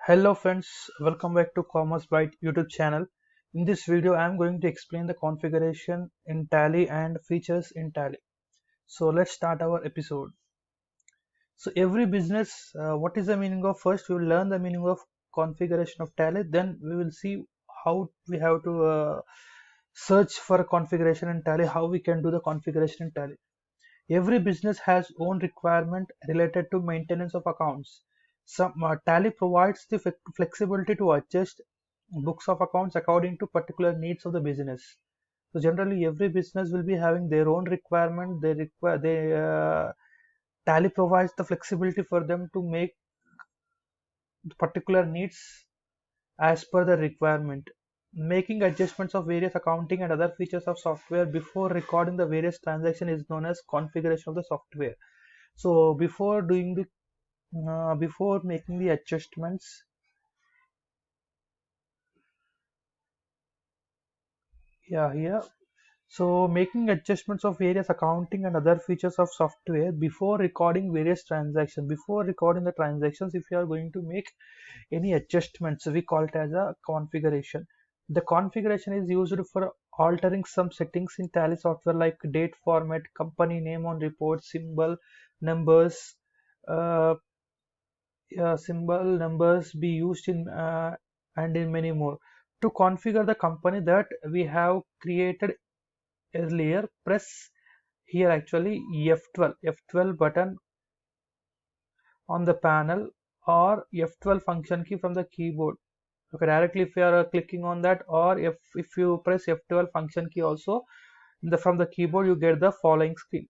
Hello friends, welcome back to Commerce Byte YouTube channel. In this video, I am going to explain the configuration in Tally and features in Tally. So let's start our episode. So every business, what is the meaning of? First, we will learn the meaning of configuration of Tally. Then we will see how we have to search for a configuration in Tally, how we can do the configuration in Tally. Every business has own requirement related to maintenance of accounts. Tally provides the flexibility to adjust books of accounts according to particular needs of the business. So generally, every business will be having their own requirement. They Tally provides the flexibility for them to make particular needs as per the requirement. Making adjustments of various accounting and other features of software before recording the various transactions is known as configuration of the software. So before making the adjustments, yeah, here. So making adjustments of various accounting and other features of software before recording various transactions. Before recording the transactions, if you are going to make any adjustments, we call it as a configuration. The configuration is used for altering some settings in Tally software like date format, company name on report, numbers, uh, symbol numbers be used in and in many more. To configure the company that we have created earlier, press here actually F12 button on the panel or F12 function key from the keyboard. Okay, directly if you are clicking on that, or if you press F12 function key also from the keyboard, you get the following screen.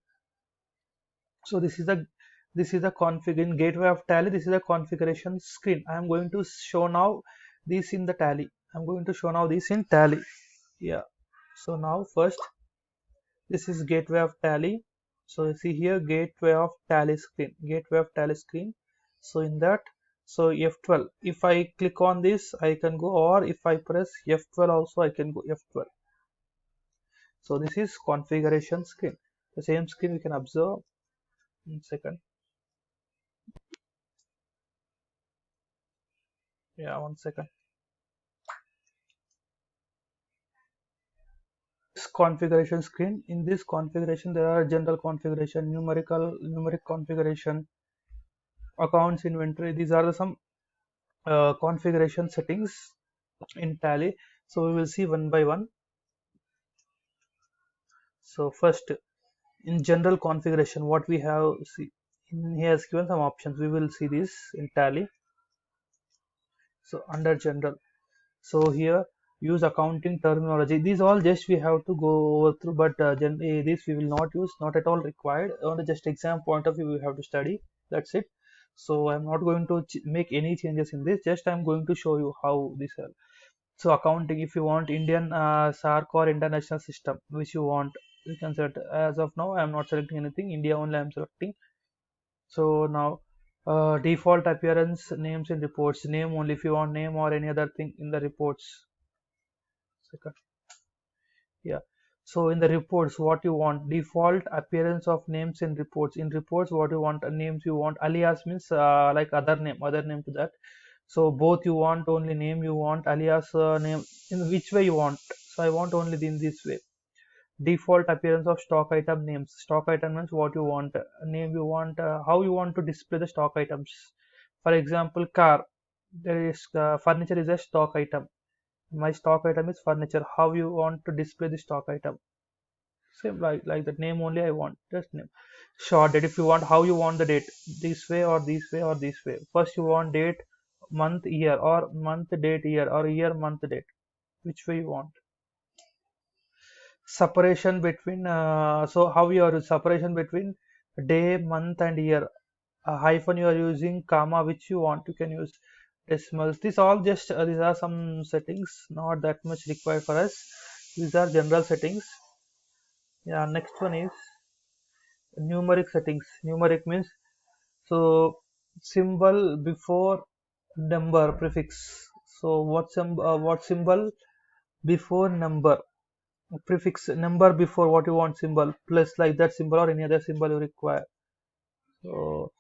So this is the config in gateway of Tally. This is the configuration screen. I am going to show now this in the Tally. I'm going to show now this in Tally. Yeah. So now first, this is gateway of Tally. So see here, gateway of Tally screen. Gateway of Tally screen. So in that, so F12. If I click on this, I can go, or if I press F12 also, I can go F12. So this is configuration screen. The same screen we can observe in second. Yeah, 1 second. This configuration screen. In this configuration, there are general configuration, numeric configuration, accounts, inventory. These are some configuration settings in Tally. So we will see one by one. So first, in general configuration, what we have, see, he has given some options. We will see this in Tally. So under general, so here use accounting terminology. These all just we have to go over through, but this we will not use, not at all required. On the just exam point of view, we have to study. That's it. So I'm not going to make any changes in this. Just I'm going to show you how this help. So accounting, if you want Indian SARC or international system, which you want, you can select. As of now, I am not selecting anything. India only I am selecting. So now default appearance names in reports, name only if you want name or any other thing in the reports. Second, yeah. So in the reports, what you want, default appearance of names in reports. In reports, what you want, names you want. Alias means like other name to that. So both you want only name you want, alias name, in which way you want. So I want only in this way. Default appearance of stock item names. Stock item means what you want, name you want, how you want to display the stock items. For example, car, there is furniture is a stock item. My stock item is furniture. How you want to display the stock item? Same like that, name only I want, just name. Short date, if you want, how you want the date, this way or this way or this way. First you want date, month, year, or month, date, year, or year, month, date, which way you want. Separation between so how you are separation between day, month and year. A hyphen you are using, comma, which you want, you can use decimals. These all just these are some settings, not that much required for us. These are general settings. Yeah, next one is numeric settings. Numeric means, so symbol before number prefix. So what symbol before number, prefix number before what you want, symbol plus like that symbol or any other symbol you require. So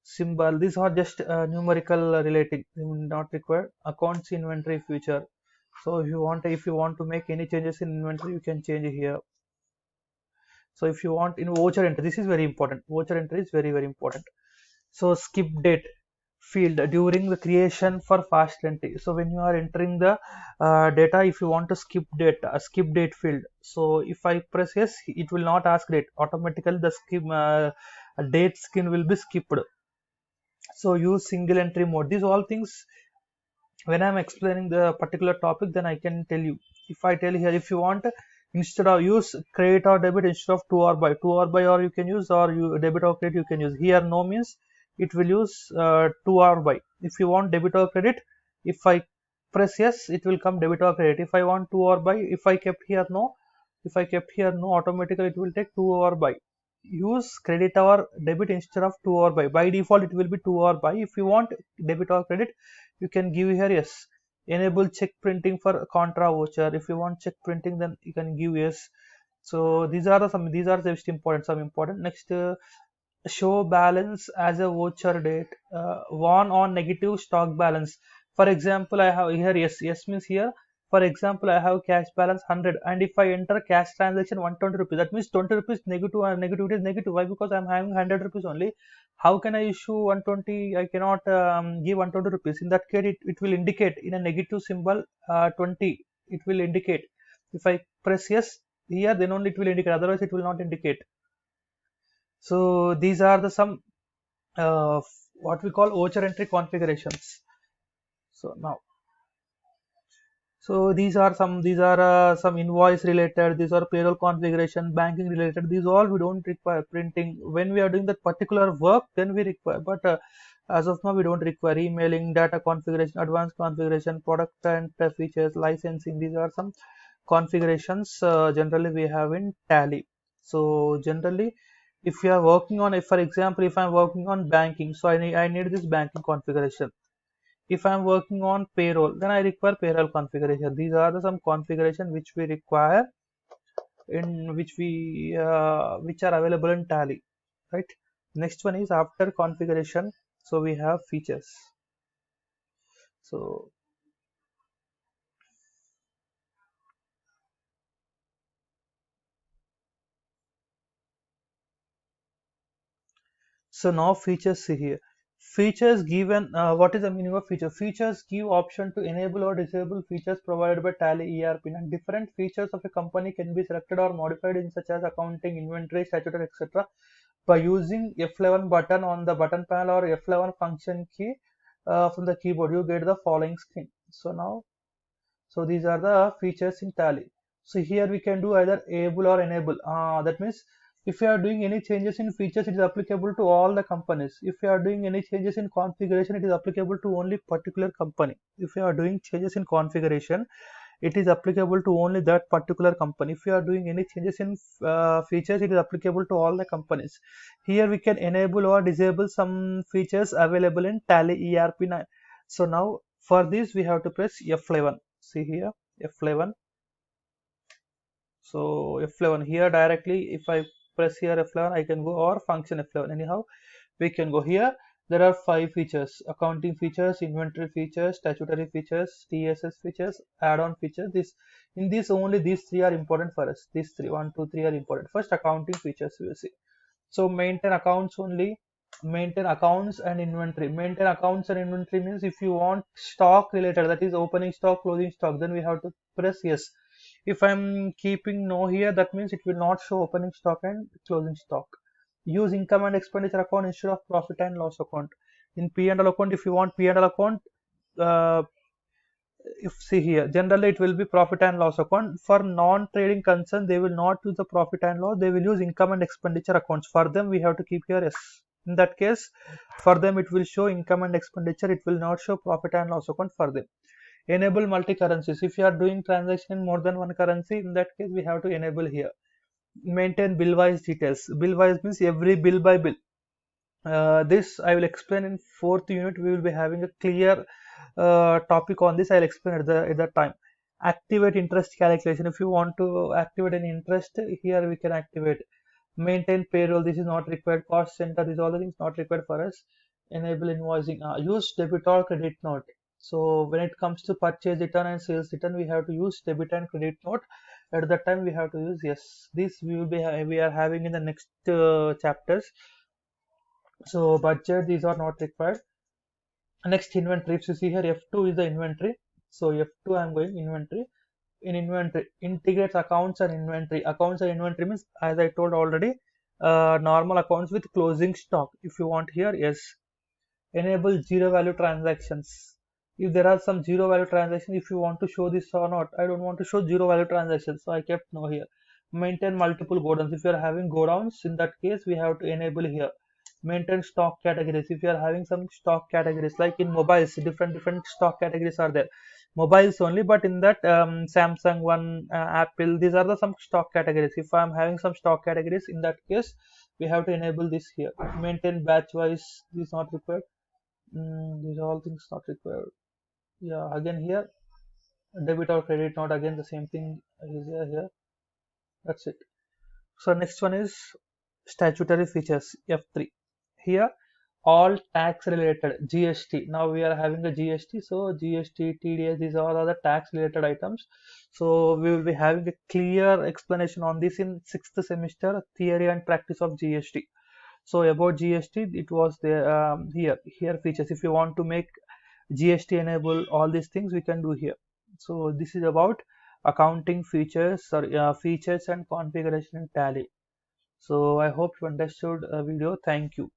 symbol, these are just numerical relating, not required. Accounts, inventory, future. So if you want to make any changes in inventory, you can change here. So if you want in voucher entry, this is very important. Voucher entry is very important. So skip date field during the creation for fast entry. So when you are entering the data, if you want to skip data, skip date field. So if I press yes, it will not ask date. Automatically the skip date skin will be skipped. So use single entry mode. These all things, when I'm explaining the particular topic, then I can tell you. If I tell here, if you want, instead of use credit or debit instead of two or by, or you can use, or you debit or credit you can use. Here no means it will use two or by. If you want debit or credit, if I press yes, it will come debit or credit. If I want two or by, if I kept here no, if I kept here no, automatically it will take two or by. Use credit or debit instead of two or by. By default it will be two or by. If you want debit or credit, you can give here yes. Enable check printing for contra voucher. If you want check printing, then you can give yes. So these are just important, some important. Next, show balance as a voucher date, one on negative stock balance. For example, I have here yes, yes means here, for example, I have cash balance 100, and if I enter cash transaction 120 rupees, that means 20 rupees negative, and negativity is negative. Why? Because I'm having 100 rupees only. How can I issue 120? I cannot give 120 rupees. In that case, it will indicate in a negative symbol 20. It will indicate. If I press yes here, then only it will indicate. Otherwise, it will not indicate. So these are the some uh, what we call voucher entry configurations. So now, so these are some invoice related, these are payroll configuration, banking related. These all we don't require printing. When we are doing that particular work, then we require, but as of now we don't require. Emailing, data configuration, advanced configuration, product and features, licensing. These are some configurations generally we have in Tally. So generally, if you are working on, if for example, if I'm working on banking, so I need this banking configuration. If I'm working on payroll, then I require payroll configuration. These are the some configuration which we require, in which are available in Tally, right? Next one is after configuration. So we have features. So now features, see here. Features given, what is the meaning of feature? Features give option to enable or disable features provided by Tally ERP, and different features of a company can be selected or modified in such as accounting, inventory, statutory, etc. by using F11 button on the button panel or F11 function key from the keyboard. You get the following screen. So now, so these are the features in Tally. So here we can do either enable or enable. That means if you are doing any changes in features, it is applicable to all the companies. If you are doing any changes in configuration, it is applicable to only particular company. If you are doing changes in configuration, it is applicable to only that particular company. If you are doing any changes in features, it is applicable to all the companies. Here we can enable or disable some features available in Tally ERP9. So now for this we have to press F11. See here, F11. So F11 here directly, if I press here F11, I can go, or function F11. Anyhow, we can go here. There are 5 features: accounting features, inventory features, statutory features, TSS features, add-on features. This, in this only these 3 are important for us. These 3, 1, 2, 3 are important. First, accounting features we will see. So maintain accounts only. Maintain accounts and inventory. Maintain accounts and inventory means if you want stock related, that is opening stock, closing stock, then we have to press yes. If I'm keeping no here, that means it will not show opening stock and closing stock. Use income and expenditure account instead of profit and loss account. In P&L account, if you want P&L account, uh, if see here, generally it will be profit and loss account. For non-trading concern, they will not use the profit and loss. They will use income and expenditure accounts. For them, we have to keep here yes. In that case, for them it will show income and expenditure. It will not show profit and loss account for them. Enable multi-currencies. If you are doing transaction in more than one currency, in that case we have to enable here. Maintain bill-wise details. Bill-wise means every bill by bill. This I will explain in 4th unit. We will be having a clear topic on this. I'll explain at that time. Activate interest calculation. If you want to activate an interest, here we can activate. Maintain payroll. This is not required. Cost center. These all the things not required for us. Enable invoicing, use debit or credit note. So when it comes to purchase return and sales return, we have to use debit and credit note. At that time we have to use yes. This we will be we are having in the next chapters. So budget, these are not required. Next, inventory. If you see here, F2 is the inventory. So F2 I'm going inventory. In inventory, integrates accounts and inventory. Accounts and inventory means, as I told already, normal accounts with closing stock. If you want here, yes. Enable zero value transactions. If there are some zero value transactions, if you want to show this or not, I don't want to show zero value transactions, so I kept no here. Maintain multiple godowns. If you are having godowns, in that case we have to enable here. Maintain stock categories. If you are having some stock categories, like in mobiles, different stock categories are there. Mobiles only, but in that Samsung one, Apple, these are the some stock categories. If I am having some stock categories, in that case we have to enable this here. Maintain batch wise, this is not required. These are all things not required. Yeah, again here, debit or credit note, again the same thing is here. That's it. So next one is statutory features, F3. Here, all tax related GST. Now we are having a GST, so GST, TDS, these are all the tax related items. So we will be having a clear explanation on this in 6th semester theory and practice of GST. So about GST, it was there here features. If you want to make GST enable all these things, we can do here. So this is about accounting features or features and configuration in Tally. So I hope you understood video. Thank you.